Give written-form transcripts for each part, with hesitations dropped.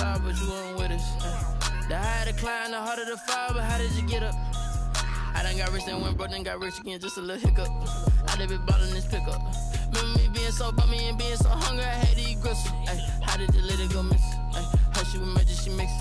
side, but you weren't with us. The higher the climb, the harder the fall, but how did you get up? I done got rich and went broke, then got rich again, just a little hiccup. I done been ballin' this pickup. Remember me being so bummy and being so hungry, I had to eat gristle. How did you let it go miss? How she was magic, she mixed.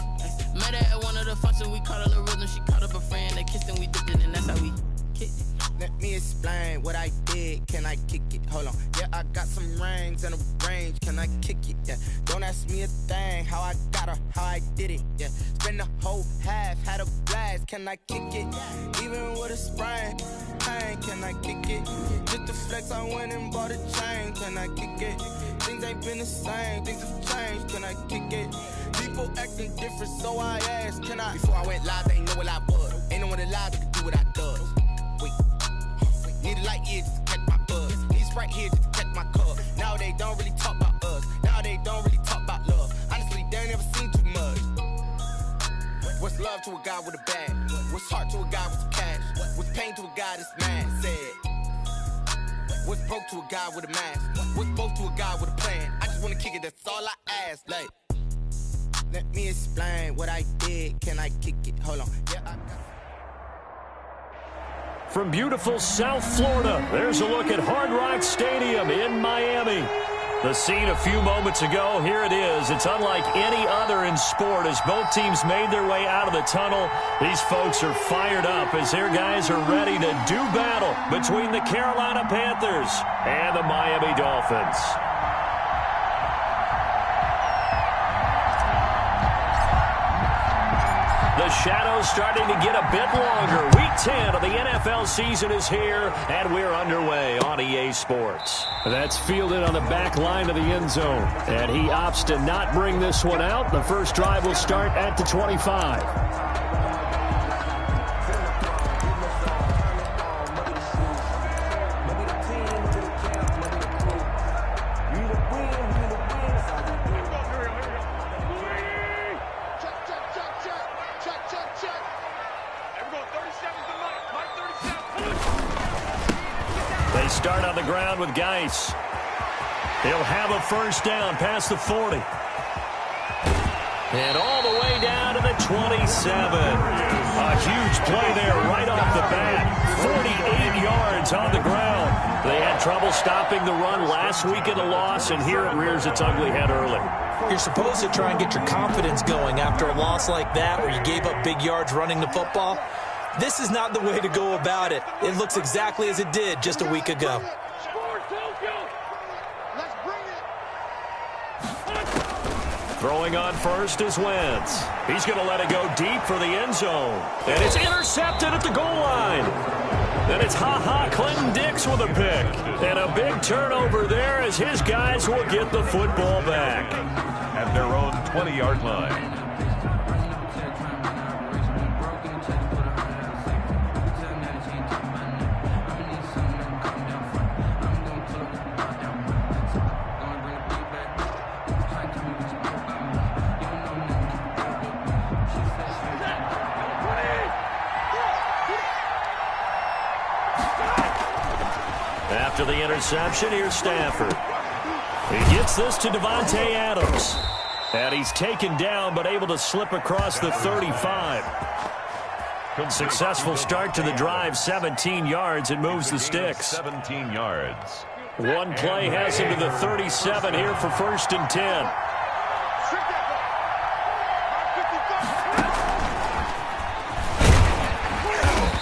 Met her at one of the functions, we caught her the rhythm. She caught up a friend, they kissed and we dipped it, and that's how we kicked it. Let me explain what I did, can I kick it? Hold on, yeah, I got some rings and a range, can I kick it? Yeah, don't ask me a thing, how I got her, how I did it. Yeah, spend the whole half, had a blast, can I kick it? Even with a sprain, pain, can I kick it? Just to flex, I went and bought a chain, can I kick it? Things ain't been the same, things have changed, can I kick it? People acting different, so I asked, can I? Before I went live, they ain't know what I was. Ain't no one alive that could do what I does. Wait. Need a light here just to catch my buzz. Need Sprite here just to catch my cup. Now they don't really talk about us. Now they don't really talk about love. Honestly, they ain't never seen too much. What's love to a guy with a bag? What's heart to a guy with some cash? What's pain to a guy that's mad? Said. What's broke to a guy with a mask? What's both to a guy with a plan? I just wanna kick it, that's all I ask. Like, let me explain what I did. Can I kick it? Hold on. Yeah, I got. From beautiful South Florida, there's a look at Hard Rock Stadium in Miami. The scene a few moments ago, here it is. It's unlike any other in sport as both teams made their way out of the tunnel. These folks are fired up as their guys are ready to do battle between the Carolina Panthers and the Miami Dolphins. The shadow's starting to get a bit longer. Week 10 of the NFL season is here, and we're underway on EA Sports. That's fielded on the back line of the end zone, and he opts to not bring this one out. The first drive will start at the 25. Start on the ground with Geis. He'll have a first down past the 40. And all the way down to the 27. A huge play there right off the bat. 48 yards on the ground. They had trouble stopping the run last week in the loss, and here it rears its ugly head early. You're supposed to try and get your confidence going after a loss like that where you gave up big yards running the football. This is not the way to go about it. It looks exactly as it did just a week ago. Throwing on first is Wentz. He's going to let it go deep for the end zone. And it's intercepted at the goal line. And it's Clinton Dix with a pick. And a big turnover there as his guys will get the football back. At their own 20-yard line. After the interception, here's Stafford. He gets this to Devontae Adams. And he's taken down, but able to slip across the 35. Successful start to the drive, 17 yards, and moves the sticks. 17 yards. One play has him to the 37 here for 1st and 10.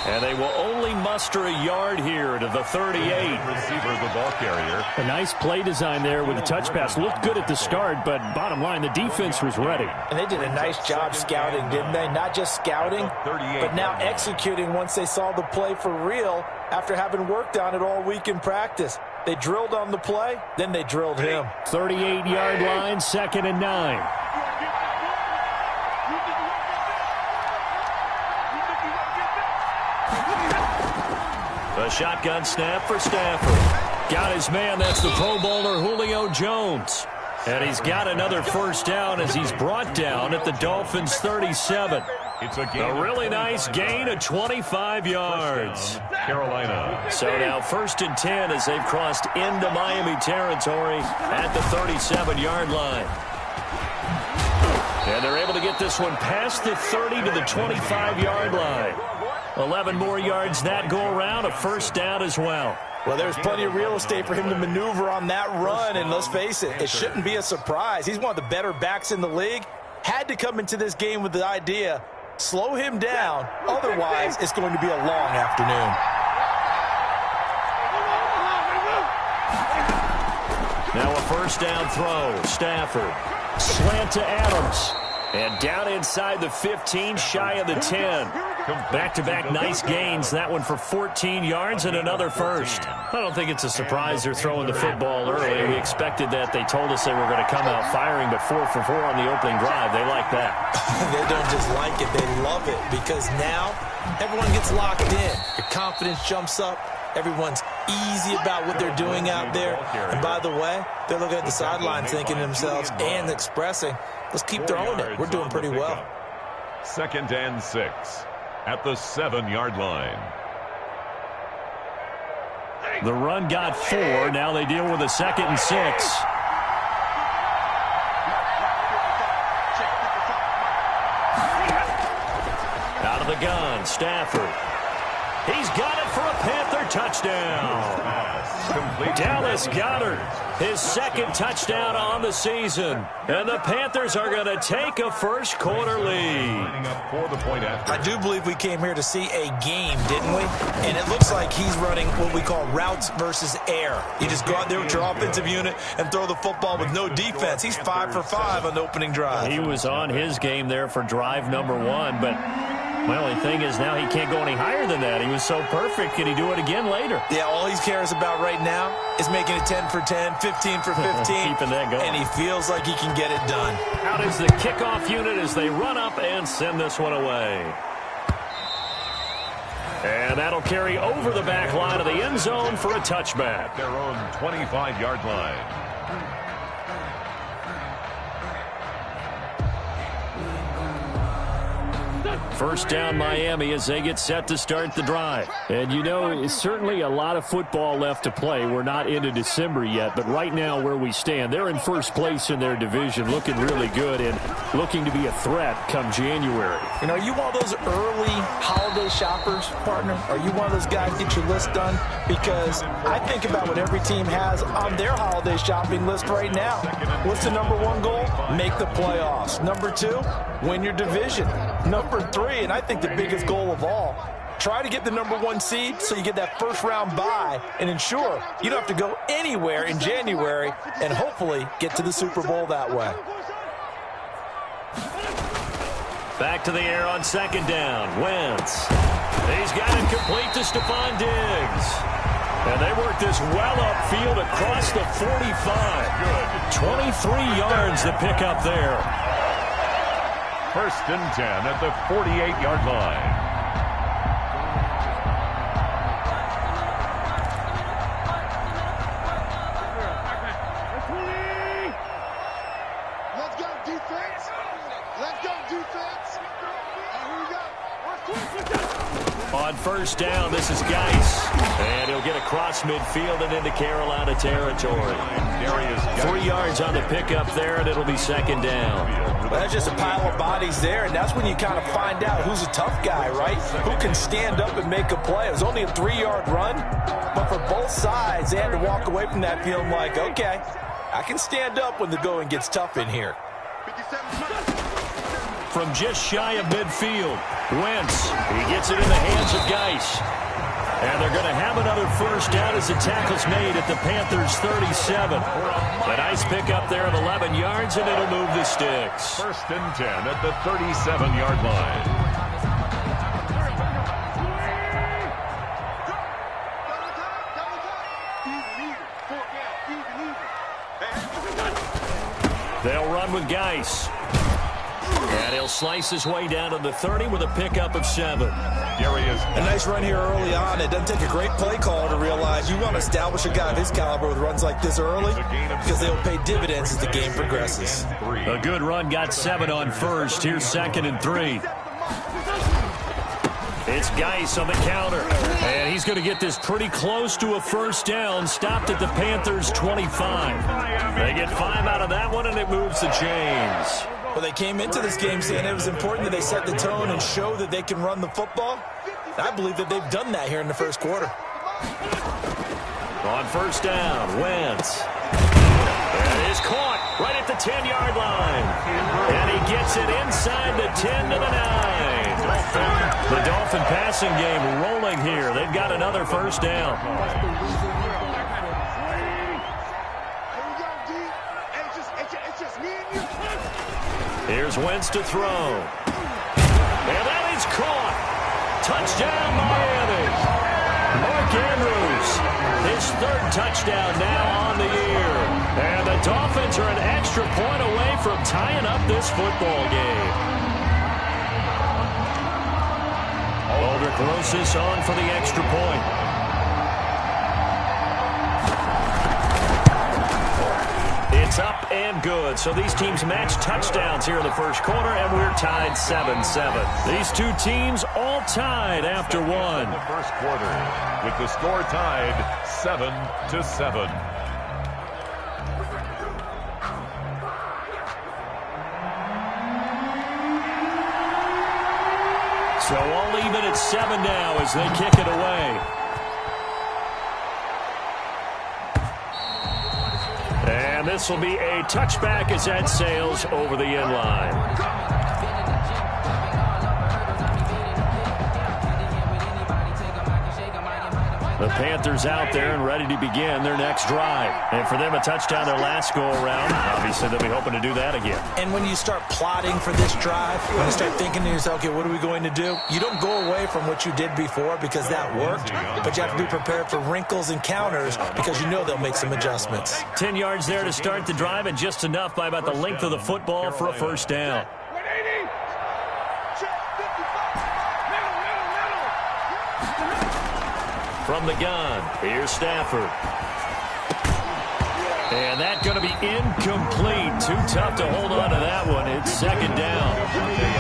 And they will only muster a yard here to the 38. Receiver, the ball carrier. A nice play design there with the touch pass. Looked good at the start, but bottom line, the defense was ready. And they did a nice job scouting, didn't they? Not just scouting, but now executing once they saw the play for real after having worked on it all week in practice. They drilled on the play, then they drilled him. 38-yard line, 2nd and 9. A shotgun snap for Stafford. Got his man, that's the Pro Bowler Julio Jones. And he's got another first down as he's brought down at the Dolphins' 37. It's a really nice gain of 25 yards. Carolina. So now 1st and 10 as they've crossed into Miami territory at the 37-yard line. And they're able to get this one past the 30 to the 25-yard line. 11 more yards that go around, a first down as well. Well, there's plenty of real estate for him to maneuver on that run, and let's face it, it shouldn't be a surprise. He's one of the better backs in the league. Had to come into this game with the idea, slow him down, otherwise it's going to be a long afternoon. Now a first down throw. Stafford. Slant to Adams. And down inside the 15, shy of the 10. Back-to-back nice gains. That one for 14 yards and another first. I don't think it's a surprise they're throwing the football early. We expected that. They told us they were going to come out firing, but 4 for 4 on the opening drive. They like that. They don't just like it. They love it because now everyone gets locked in. Your confidence jumps up. Everyone's easy about what they're doing out there. And by the way, they're looking at the sideline thinking to themselves and expressing, let's keep throwing it. We're doing pretty well. 2nd and 6 at the 7-yard line. The run got 4. Now they deal with a 2nd and 6. Out of the gun, Stafford. He's got it for a Panther touchdown. Dallas Goedert, his 2nd touchdown on the season. And the Panthers are going to take a first-quarter lead. I do believe we came here to see a game, didn't we? And it looks like he's running what we call routes versus air. You just go out there with your offensive unit and throw the football with no defense. He's 5 for 5 on the opening drive. He was on his game there for drive number 1, but my only thing is now he can't go any higher than that. He was so perfect. Can he do it again later? Yeah, all he cares about right now is making it 10 for 10, 15 for 15. Keeping that going. And he feels like he can get it done. Out is the kickoff unit as they run up and send this one away. And that'll carry over the back line of the end zone for a touchback. Their own 25-yard line. First down Miami as they get set to start the drive. And you know, it's certainly a lot of football left to play. We're not into December yet, but right now where we stand, they're in first place in their division, looking really good and looking to be a threat come January. You know, are you one of those early holiday shoppers, partner? Are you one of those guys get your list done? Because I think about what every team has on their holiday shopping list right now. What's the number 1 goal? Make the playoffs. Number 2, win your division. Number 3, and I think the biggest goal of all, try to get the number 1 seed so you get that first-round bye and ensure you don't have to go anywhere in January and hopefully get to the Super Bowl that way. Back to the air on 2nd down. Wentz. He's got it complete to Stephon Diggs. And they work this well upfield across the 45. 23 yards to pick up there. 1st and 10 at the 48-yard line. Let's go, defense. Let's go, defense. Here we go. On 1st down, this is Geis. And he'll get across midfield and into Carolina territory. 3 yards on the pickup there, and it'll be 2nd down. Well, that's just a pile of bodies there, and that's when you kind of find out who's a tough guy, right? Who can stand up and make a play. It was only a 3-yard run, but for both sides, they had to walk away from that feeling like, okay, I can stand up when the going gets tough in here. From just shy of midfield, Wentz, he gets it in the hands of Geis. And they're going to have another first down as the tackle's made at the Panthers' 37. A nice pickup there of 11 yards, and it'll move the sticks. 1st and 10 at the 37-yard line. They'll run with Geis. And he'll slice his way down to the 30 with a pickup of 7. A nice run here early on. It doesn't take a great play caller to realize you want to establish a guy of his caliber with runs like this early because they'll pay dividends as the game progresses. A good run got 7 on 1st. Here's 2nd and 3. It's Geis on the counter. And he's going to get this pretty close to a first down. Stopped at the Panthers' 25. They get 5 out of that one, and it moves the chains. Well, they came into this game saying it was important that they set the tone and show that they can run the football. I believe that they've done that here in the first quarter. On first down, Wentz. That is caught right at the 10-yard line. And he gets it inside the 10 to the 9. The Dolphin passing game rolling here. They've got another first down. Here's Wentz to throw. And that is caught. Touchdown, Miami. Mark Andrews, his third touchdown now on the year. And the Dolphins are an extra point away from tying up this football game. Aldrich Rosas on for the extra point. It's up and good. So these teams match touchdowns here in the first quarter, and we're tied 7-7. These two teams all tied after one. In the first quarter, with the score tied 7-7. So all even at 7 now as they kick it away. And this will be a touchback as that sails over the end line. The Panthers out there and ready to begin their next drive. And for them, a touchdown their last go-around. Obviously, they'll be hoping to do that again. And when you start plotting for this drive, when you start thinking to yourself, okay, what are we going to do? You don't go away from what you did before because that worked, but you have to be prepared for wrinkles and counters because you know they'll make some adjustments. 10 yards there to start the drive, and just enough by about the length of the football for a first down. From the gun, here's Stafford. And that's going to be incomplete. Too tough to hold on to that one. It's second down.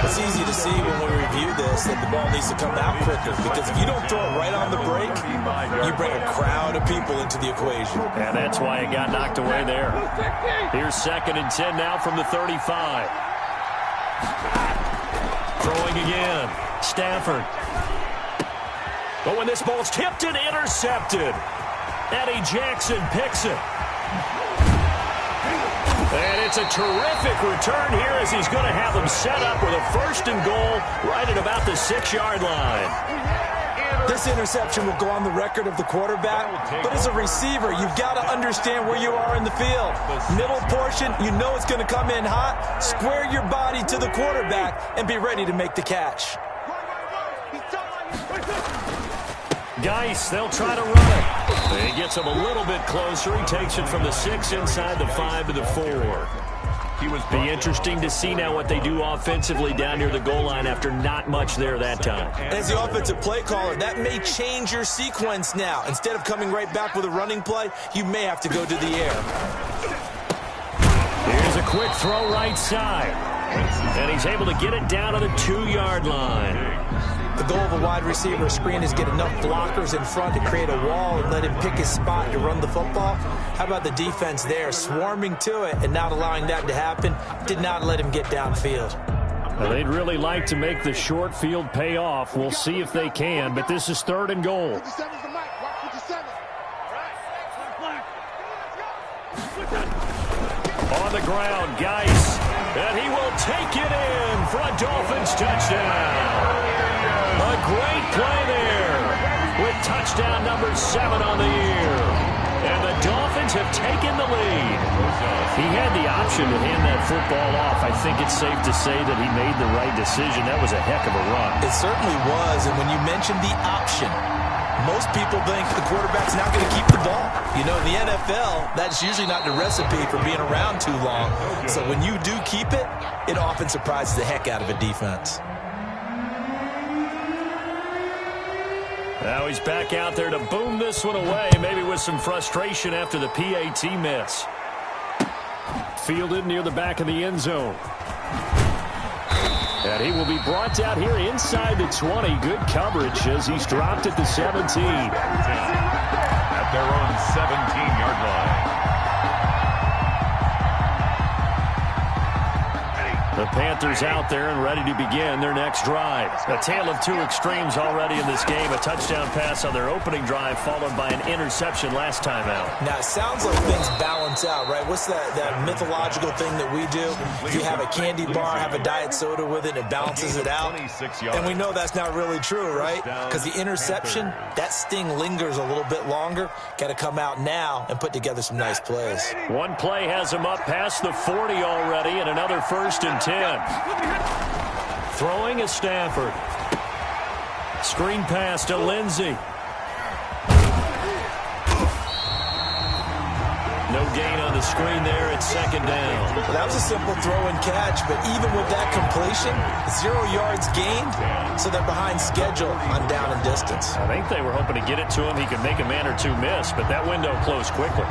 It's easy to see when we review this that the ball needs to come out quicker, because if you don't throw it right on the break, you bring a crowd of people into the equation. And that's why it got knocked away there. Here's second and 10 now from the 35. Throwing again. Stafford. But when this ball's tipped and intercepted, Eddie Jackson picks it. And it's a terrific return here as he's going to have them set up with a first and goal right at about the 6-yard line. This interception will go on the record of the quarterback, but as a receiver, you've got to understand where you are in the field. Middle portion, you know it's going to come in hot. Square your body to the quarterback and be ready to make the catch. Geis, they'll try to run it. He gets him a little bit closer. He takes it from the 6 inside the 5 to the 4. He was be interesting to see now what they do offensively down near the goal line after not much there that time. As the offensive play caller, that may change your sequence now. Instead of coming right back with a running play, you may have to go to the air. Here's a quick throw right side. And he's able to get it down to the 2-yard line. The goal of a wide receiver screen is get enough blockers in front to create a wall and let him pick his spot to run the football. How about the defense there, swarming to it and not allowing that to happen? Did not let him get downfield. Well, they'd really like to make the short field pay off. We'll see if they can, but this is 3rd and goal. On the ground, Geis, and he will take it in for a Dolphins touchdown. A great play there with touchdown number 7 on the year. And the Dolphins have taken the lead. He had the option to hand that football off. I think it's safe to say that he made the right decision. That was a heck of a run. It certainly was, and when you mentioned the option, most people think the quarterback's not going to keep the ball. You know, in the NFL, that's usually not the recipe for being around too long. So when you do keep it, it often surprises the heck out of a defense. Now he's back out there to boom this one away, maybe with some frustration after the PAT miss. Fielded near the back of the end zone. And he will be brought down here inside the 20. Good coverage as he's dropped at the 17. At their own 17-yard line. The Panthers out there and ready to begin their next drive. A tale of two extremes already in this game. A touchdown pass on their opening drive followed by an interception last time out. Now, it sounds like things balance out, right? What's that mythological thing that we do? If you have a candy bar, have a diet soda with it, it balances it out. And we know that's not really true, right? Because the interception, that sting lingers a little bit longer. Got to come out now and put together some nice plays. One play has him up past the 40 already, and another 1st and 10. Throwing is Stafford. Screen pass to Lindsey. No gain on the screen there. It's 2nd down. Well, that was a simple throw and catch, but even with that completion, 0 yards gained, so they're behind schedule on down and distance. I think they were hoping to get it to him. He could make a man or two miss, but that window closed quickly.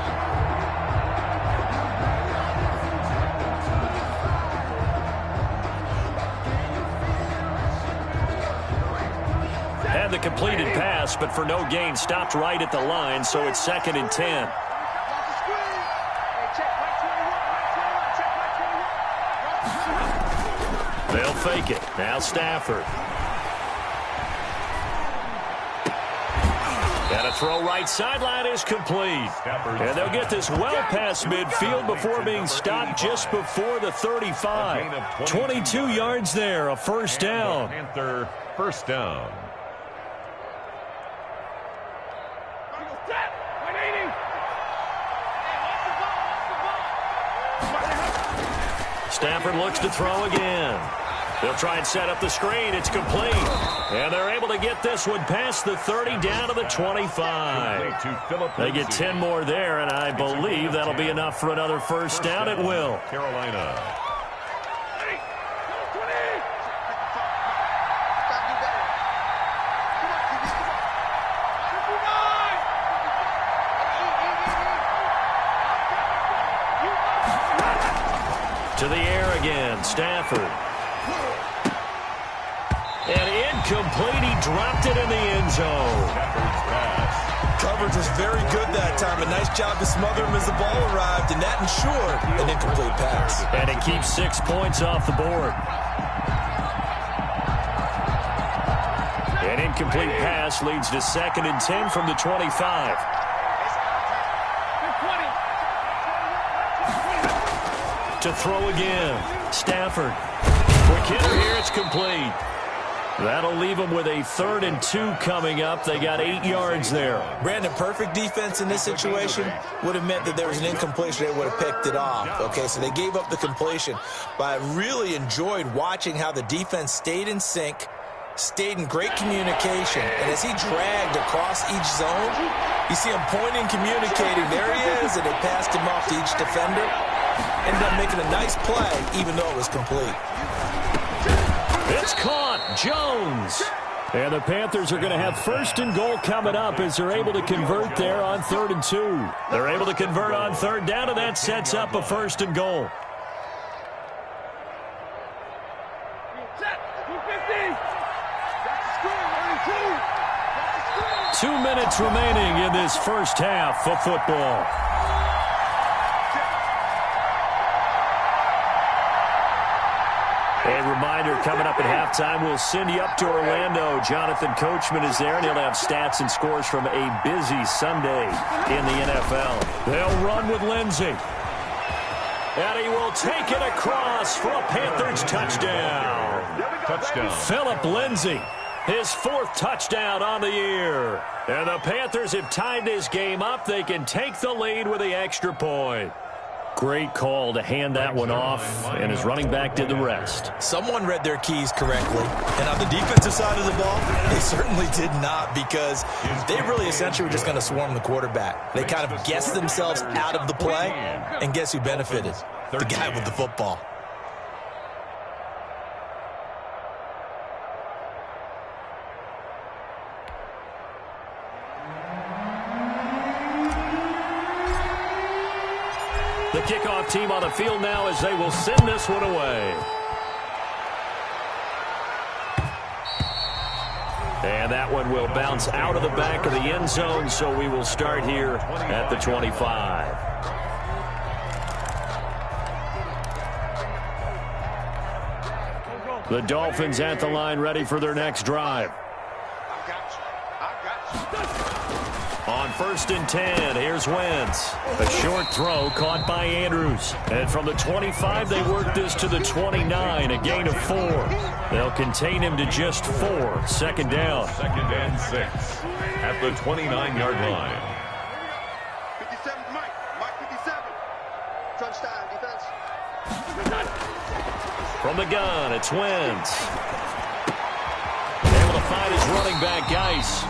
Had the completed pass, but for no gain, stopped right at the line, so it's 2nd and 10. They'll fake it. Now Stafford. And a throw right sideline is complete. And they'll get this well past midfield before being stopped just before the 35. 22 yards there, a 1st down. Panther 1st down. Stafford looks to throw again. They'll try and set up the screen. It's complete. And they're able to get this one past the 30 down to the 25. They get 10 more there, and I believe that'll be enough for another 1st down. It will. Carolina. To the air again, Stafford. And incomplete, he dropped it in the end zone. Coverage was very good that time. A nice job to smother him as the ball arrived, and that ensured an incomplete pass. And it keeps 6 points off the board. An incomplete pass leads to 2nd and 10 from the 25. To throw again, Stafford. Quick hitter here, it's complete. That'll leave them with a 3rd and 2 coming up. They got 8 yards there. Brandon, perfect defense in this situation would have meant that there was an incompletion. They would have picked it off. Okay, so they gave up the completion. But I really enjoyed watching how the defense stayed in sync, stayed in great communication. And as he dragged across each zone, you see him pointing, communicating. There he is, and they passed him off to each defender. Ended up making a nice play, even though it was complete. It's caught. Jones. And the Panthers are going to have 1st and goal coming up as they're able to convert there on 3rd and 2. They're able to convert on 3rd down, and that sets up a 1st and goal. Two minutes remaining in this first half of football. A reminder, coming up at halftime, we'll send you up to Orlando. Jonathan Coachman is there, and he'll have stats and scores from a busy Sunday in the NFL. They'll run with Lindsey. And he will take it across for a Panthers touchdown. Phillip Lindsey, his 4th touchdown on the year. And the Panthers have tied this game up. They can take the lead with the extra point. Great call to hand that one off, and his running back did the rest. Someone read their keys correctly, and on the defensive side of the ball, they certainly did not, because they really essentially were just going to swarm the quarterback. They kind of guessed themselves out of the play, and guess who benefited? The guy with the football. The kickoff team on the field now as they will send this one away. And that one will bounce out of the back of the end zone, so we will start here at the 25. The Dolphins at the line ready for their next drive. On 1st and 10, here's Wentz. A short throw caught by Andrews. And from the 25, they work this to the 29, a gain of 4. They'll contain him to just 4. 2nd down. 2nd and 6 at the 29-yard line. 57, Mike 57. Touchdown, defense. From the gun, it's Wentz. Able to find his running back, Geis.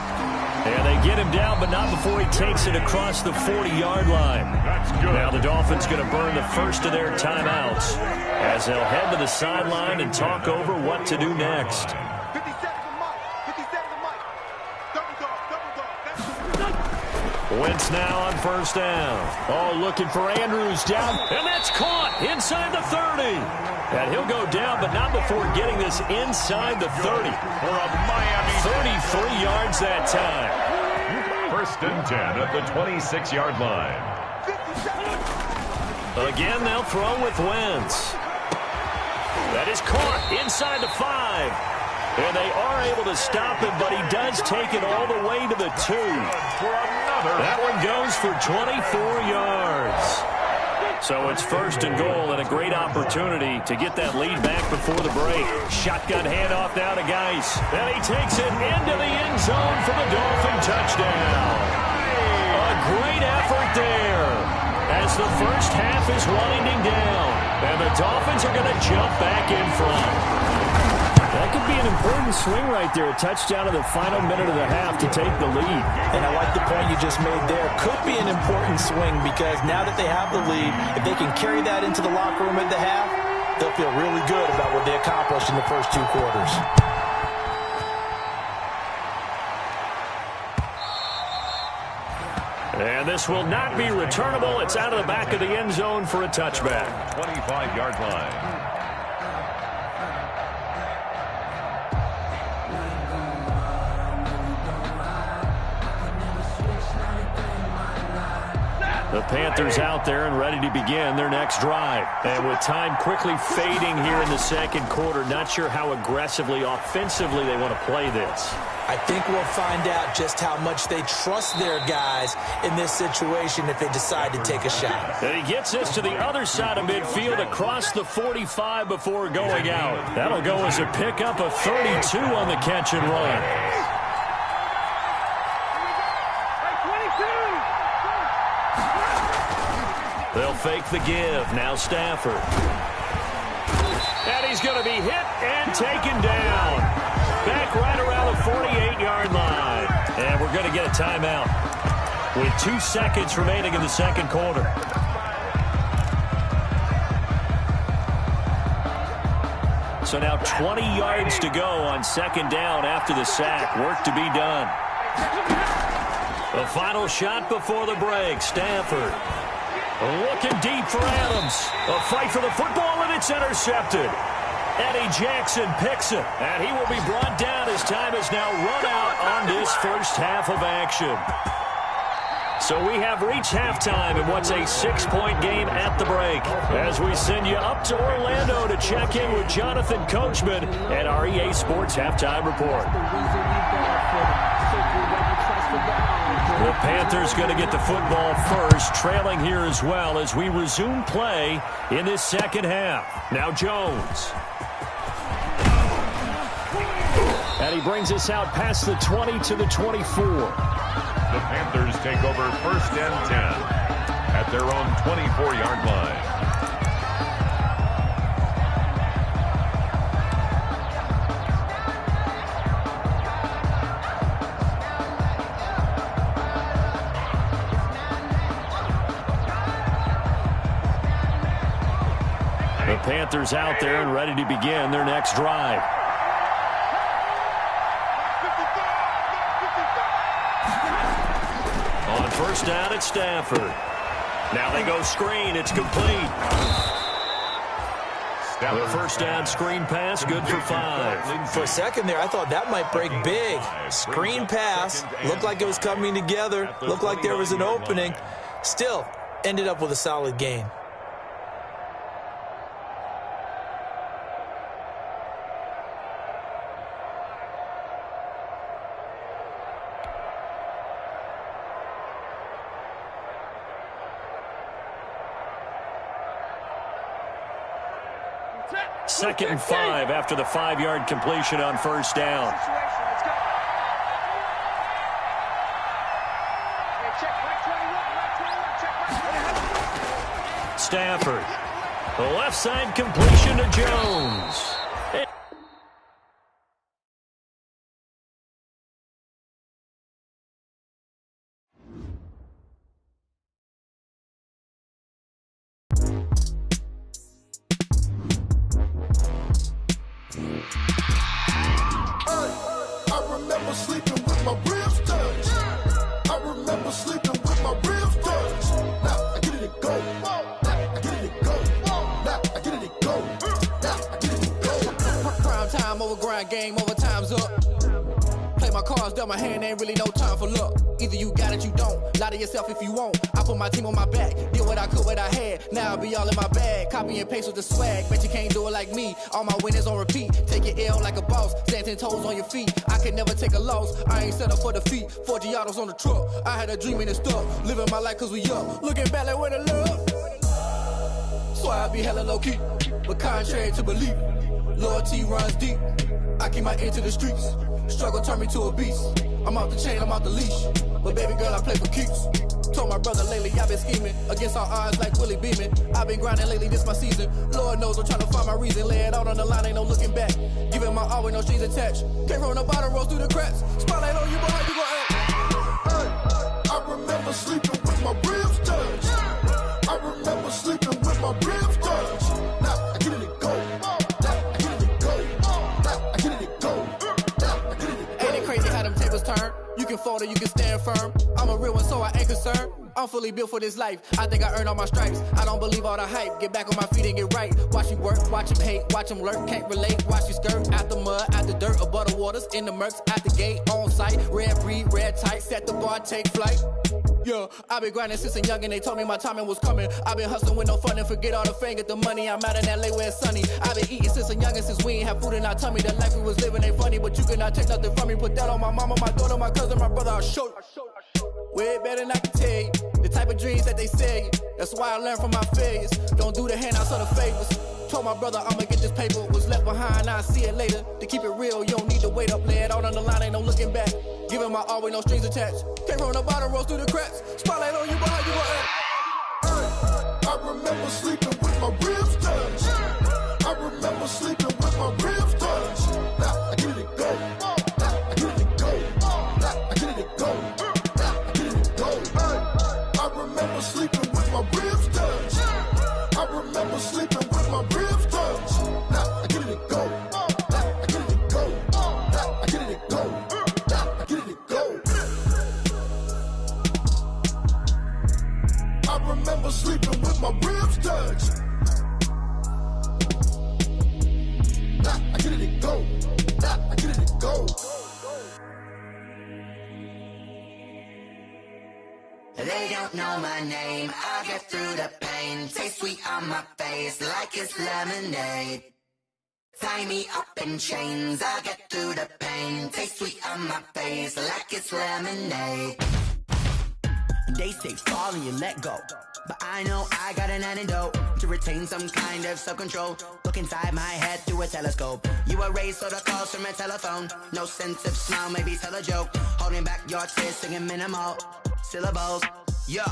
And they get him down, but not before he takes it across the 40-yard line. That's good. Now the Dolphins going to burn the first of their timeouts as they'll head to the sideline and talk over what to do next. 57 Mike. 57 Mike. Double dog. Wentz now on 1st down. Oh, looking for Andrews down, and that's caught inside the 30. And he'll go down, but not before getting this inside the 30. For a Miami 33 yards that time. 1st and 10 at the 26-yard line. Again, they'll throw with Wentz. That is caught inside the 5. And they are able to stop him, but he does take it all the way to the 2. For another. That one goes for 24 yards. So it's 1st and goal and a great opportunity to get that lead back before the break. Shotgun handoff now to Geis. And he takes it into the end zone for the Dolphin touchdown. A great effort there as the first half is winding down. And the Dolphins are going to jump back in front. That could be an important swing right there. A touchdown in the final minute of the half to take the lead. And I like the point you just made there. Could be an important swing because now that they have the lead, if they can carry that into the locker room at the half, they'll feel really good about what they accomplished in the first 2 quarters. And this will not be returnable. It's out of the back of the end zone for a touchback. 25-yard line. The Panthers out there and ready to begin their next drive. And with time quickly fading here in the 2nd quarter, not sure how aggressively, offensively they want to play this. I think we'll find out just how much they trust their guys in this situation if they decide to take a shot. And he gets this to the other side of midfield across the 45 before going out. That'll go as a pickup of 32 on the catch and run. They'll fake the give. Now Stafford. And he's going to be hit and taken down. Back right around the 48-yard line. And we're going to get a timeout with 2 seconds remaining in the 2nd quarter. So now 20 yards to go on 2nd down after the sack. Work to be done. The final shot before the break. Stafford. Looking deep for Adams. A fight for the football, and it's intercepted. Eddie Jackson picks it, and he will be brought down as time has now run out on this first half of action. So we have reached halftime in what's a 6-point game at the break. As we send you up to Orlando to check in with Jonathan Coachman and our EA Sports Halftime Report. The Panthers going to get the football first, trailing here as well as we resume play in this 2nd half. Now Jones. And he brings us out past the 20 to the 24. The Panthers take over 1st and 10 at their own 24-yard line. The Panthers out there and ready to begin their next drive. On 1st down, it's Stafford. Now they go screen. It's complete. The 1st down screen pass, good for 5. For a second there, I thought that might break big. Screen pass, looked like it was coming together, looked like there was an opening. Still, ended up with a solid gain. 2nd and 5 after the 5-yard completion on first down. Stafford. The left side completion to Jones. Game over, time's up. Play my cards, dealt my hand, ain't really no time for luck. Either you got it, you don't. Lie to yourself if you won't. I put my team on my back, did what I could, what I had. Now I'll be all in my bag. Copy and paste with the swag. Bet you can't do it like me. All my winners on repeat. Take your L like a boss. Stand 10 toes on your feet. I can never take a loss. I ain't set up for defeat. 4 Giottos on the truck. I had a dream and it's stuck. Living my life cause we up. Looking back like where the love. So I be hella low key. But contrary to belief, loyalty runs deep. I keep my ear to the streets. Struggle turned me to a beast. I'm off the chain, I'm off the leash. But baby girl, I play for keeps. Told my brother lately, I've been scheming. Against all odds like Willie Beeman. I've been grinding lately, this my season. Lord knows I'm trying to find my reason. Lay it out on the line, ain't no looking back. Giving my all with no strings attached. Came from the bottom, rose through the cracks. Spotlight on you, boy, how you gon' act? I remember sleeping with my ribs touched. I remember sleeping with my ribs touched. Now I get it go. Turn. You can fold or you can stand firm. I'm a real one, so I ain't concerned. I'm fully built for this life. I think I earned all my stripes. I don't believe all the hype. Get back on my feet and get right. Watch you work, watch him hate, watch him lurk. Can't relate, watch you skirt. Out the mud, out the dirt, above the waters, in the murks, at the gate, on site. Red breed, red tight, set the bar, take flight. Yeah, I've been grinding since a young and they told me my timing was coming. I've been hustling with no fun and forget all the fame, get the money. I'm out in LA where it's sunny. I've been eating since a young and since we ain't have food in our tummy. The life we was living ain't funny, but you cannot take nothing from me. Put that on my mama, my daughter, my cousin, my brother, I'll show you. Way better than I can tell you. The type of dreams that they sell you. That's why I learned from my failures. Don't do the handouts or the favors. Told my brother I'ma get this paper. Was left behind, I'll see it later. To keep it real, you don't need to wait up. Lay it out on the line, ain't no looking back. Giving my all with no strings attached. Came from the bottom, rose through the cracks. Spotlight on you, boy, how you gon' act? I remember sleeping with my ribs touched. I remember sleeping with my ribs touched. Now I get it go. Now I get it go. Now I get it go. Now I get it go. I remember sleeping with my ribs touched. I remember sleeping with my ribs touched. Now I get it go. Now I get it go. Now I get it go. Now I get it go. I remember sleeping with my ribs touched. Now I get it go. Now I get it go. They don't know my name, I get through the pain. Taste sweet on my face like it's lemonade. Tie me up in chains, I get through the pain. Taste sweet on my face like it's lemonade. They say fall and you let go, but I know I got an antidote to retain some kind of self-control. Look inside my head through a telescope. You erase all the calls from a telephone. No sense of smile, maybe tell a joke. Holding back your tears, singing minimal syllables. Yo,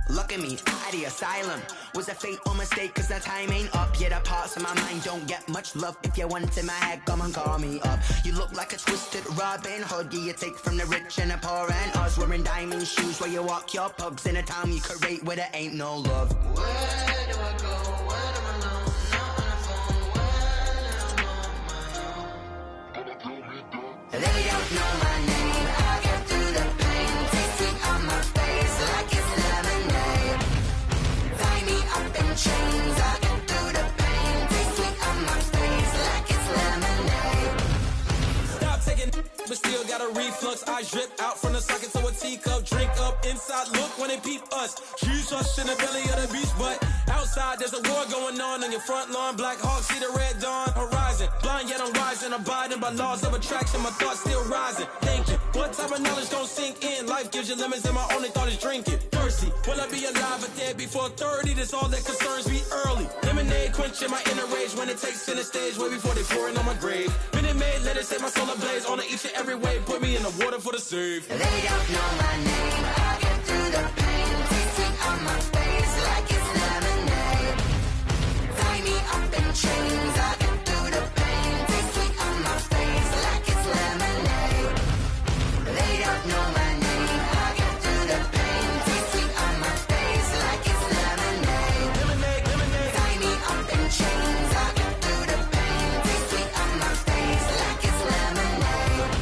look at me, at the asylum. Was a fate or mistake, cause the time ain't up. Yet the parts of my mind don't get much love. If you want in my head, come and call me up. You look like a twisted Robin Hood. You take from the rich and the poor and us. Wearing diamond shoes where you walk your pugs. In a town you create where there ain't no love. Where do I go? Where do I know? Not on the phone, when I'm on my own. They don't know my name, I get through the pain. Taste sweet on my face like it's lemonade. Tie me up in chains, I get through the pain. Taste sweet on my face like it's lemonade. Stop taking, but still got a reflux. I drip out from the socket to a teacup. Drink up in inside look when they peep us. Shoes us in the belly of the beast, but outside there's a war going on your front lawn. Black Hawks see the red dawn horizon. Blind yet I'm rising, abiding by laws of attraction. My thoughts still rising. Thinking, what type of knowledge gon' sink in? Life gives you lemons and my only thought is drinking. Thirsty, will I be alive or dead before 30? That's all that concerns me early. Lemonade quenching my inner rage when it takes center stage way before they pour it on my grave. Minute Maid, let it set my soul ablaze on each and every way. Put me in the water for the save. They don't know my name. I get through the pain. Tasting on my face like it's lemonade. Tie me up in chains. I get through the pain. Tasting on my face like it's lemonade. They don't know my name. I get through the pain. Tasting on my face like it's lemonade. Tie me up in chains. I get through the pain. Tasting on my face like it's lemonade.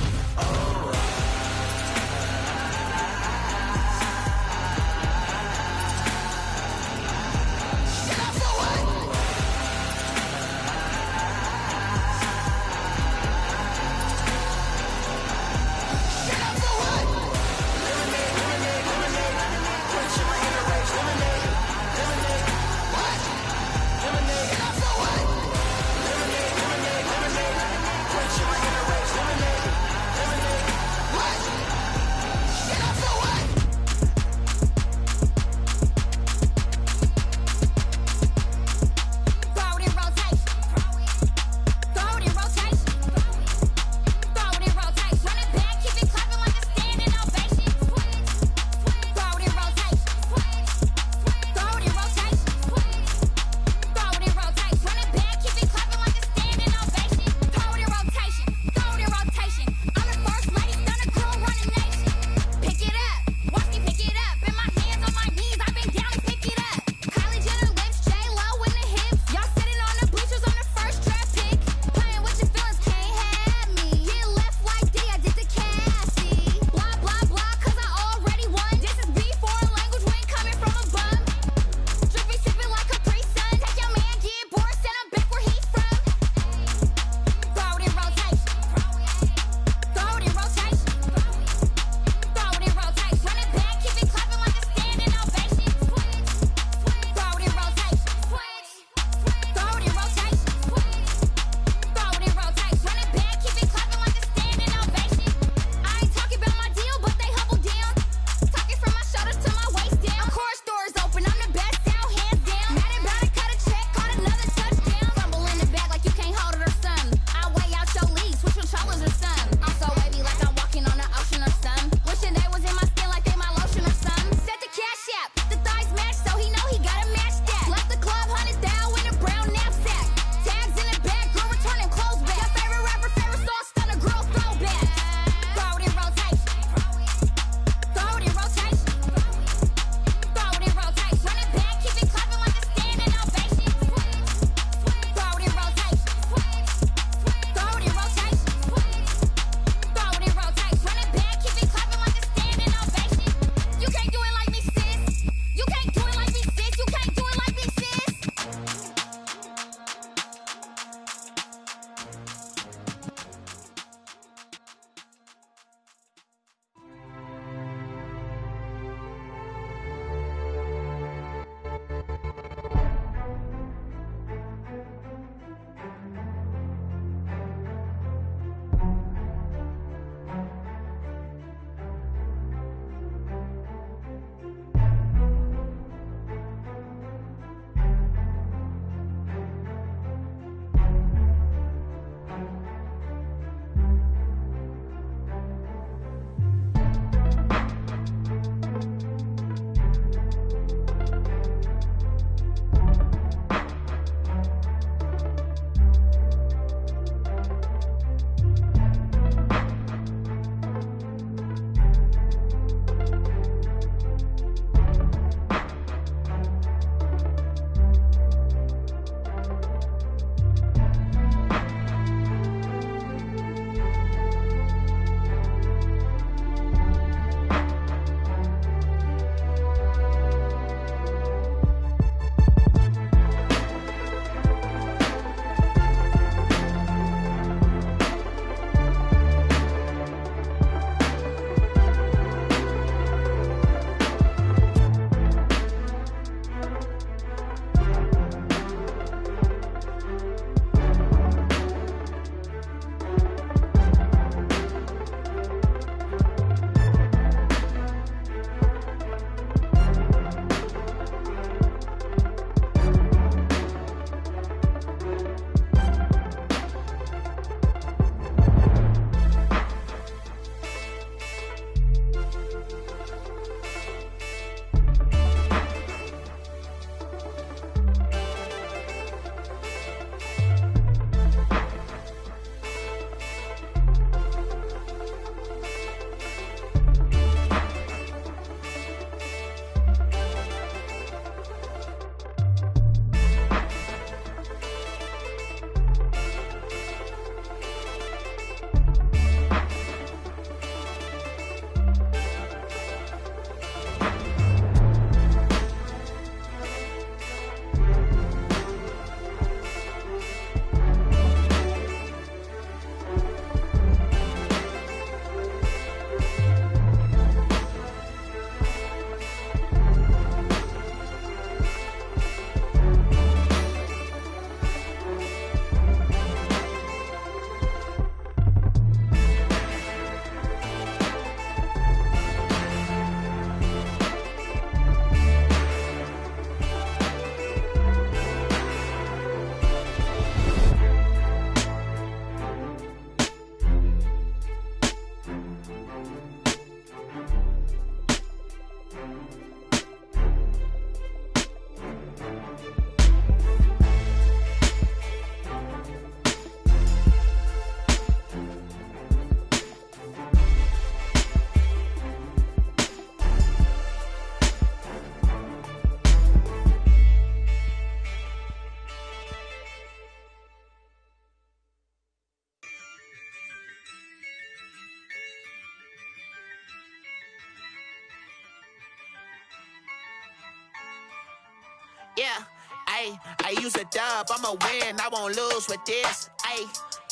Yeah, I use a dub, I'ma win, I won't lose with this.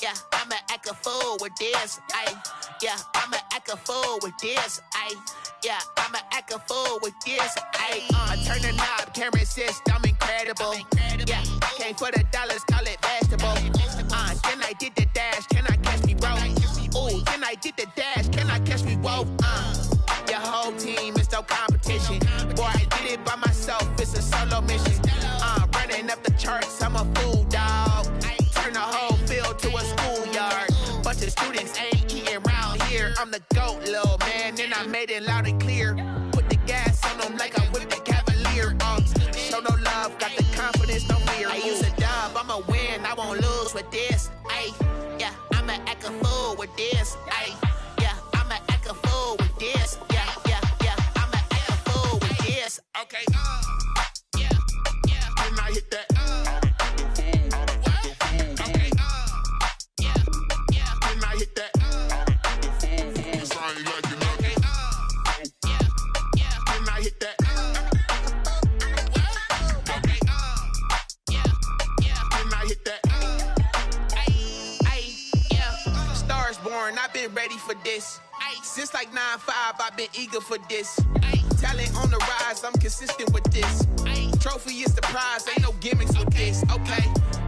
Yeah, I'ma act a fool with this. Yeah, I'ma act a fool with this. Yeah, I'ma act a fool with this. Turn the knob, camera assist, I'm incredible. Yeah, came for the dollars, call it vegetable. Then I did the dash, can I catch me, bro? Ooh, then I did the dash, can I catch me, whoa? Your whole team is no competition. Boy, I did it by myself, it's a solo mission. Running up the charts, I'm a fool, dog. Turn the whole field to a schoolyard. Bunch of students ain't eating round here. I'm the GOAT, little man, and I made it loud and clear. Put the gas on them like I whipped the Cavalier. Show no love, got the confidence, no fear. I use a dub, I'ma win, I won't lose with this. Yeah, I'ma act a fool with this. Yeah, I'ma act a fool with this. Yeah, I'ma act a fool with this. Okay, yeah, and I hit that. Okay, yeah, and I hit that. Cause I ain't like it. Okay, yeah, and I hit that. Okay, yeah, and I hit that. Yeah, Stars born, I've been ready for this. Since like 9-5, I've been eager for this. Talent on the rise, I'm consistent with this. Trophy is the prize, ain't no gimmicks with this. Okay,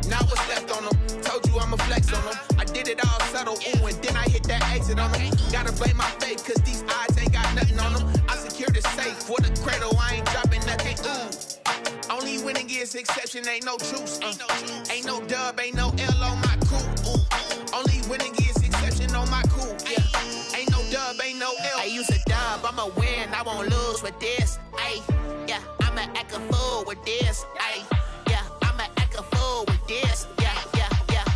now what's left on them? Told you I'ma flex on them. I did it all subtle, ooh, and then I hit that exit on them. Gotta blame my faith, cause these odds ain't got nothing on them. I secure the safe for the cradle, I ain't dropping nothing, ooh. Only winning is exception, ain't no truce. Ain't no dub, ain't no L on my crew. Only winning is exception on my crew. Yeah, ain't no dub, ain't no L. I use a dub, I'ma win, I won't lose with this. Yeah, I'ma act a fool with this. Yeah, I'ma act a fool with this. Yeah,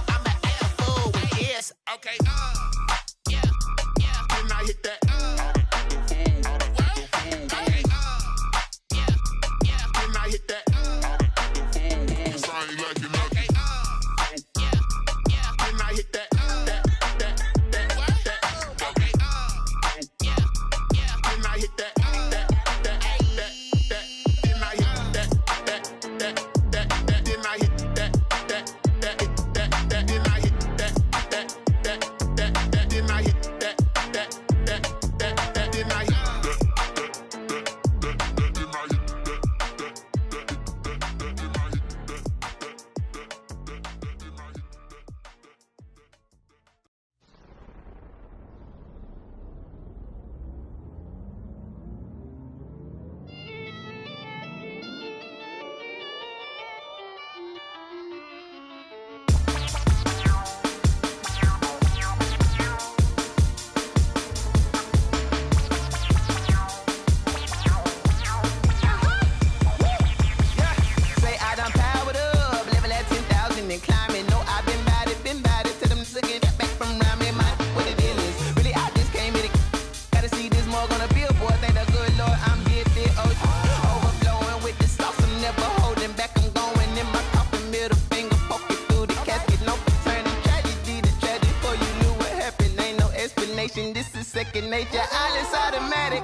I'ma act a fool with this. Okay, yeah, and I hit that. Okay, yeah, and I hit that. Cause I ain't like it. Okay, yeah, and I hit that. Okay, yeah, and I hit that. This is second nature, all is automatic.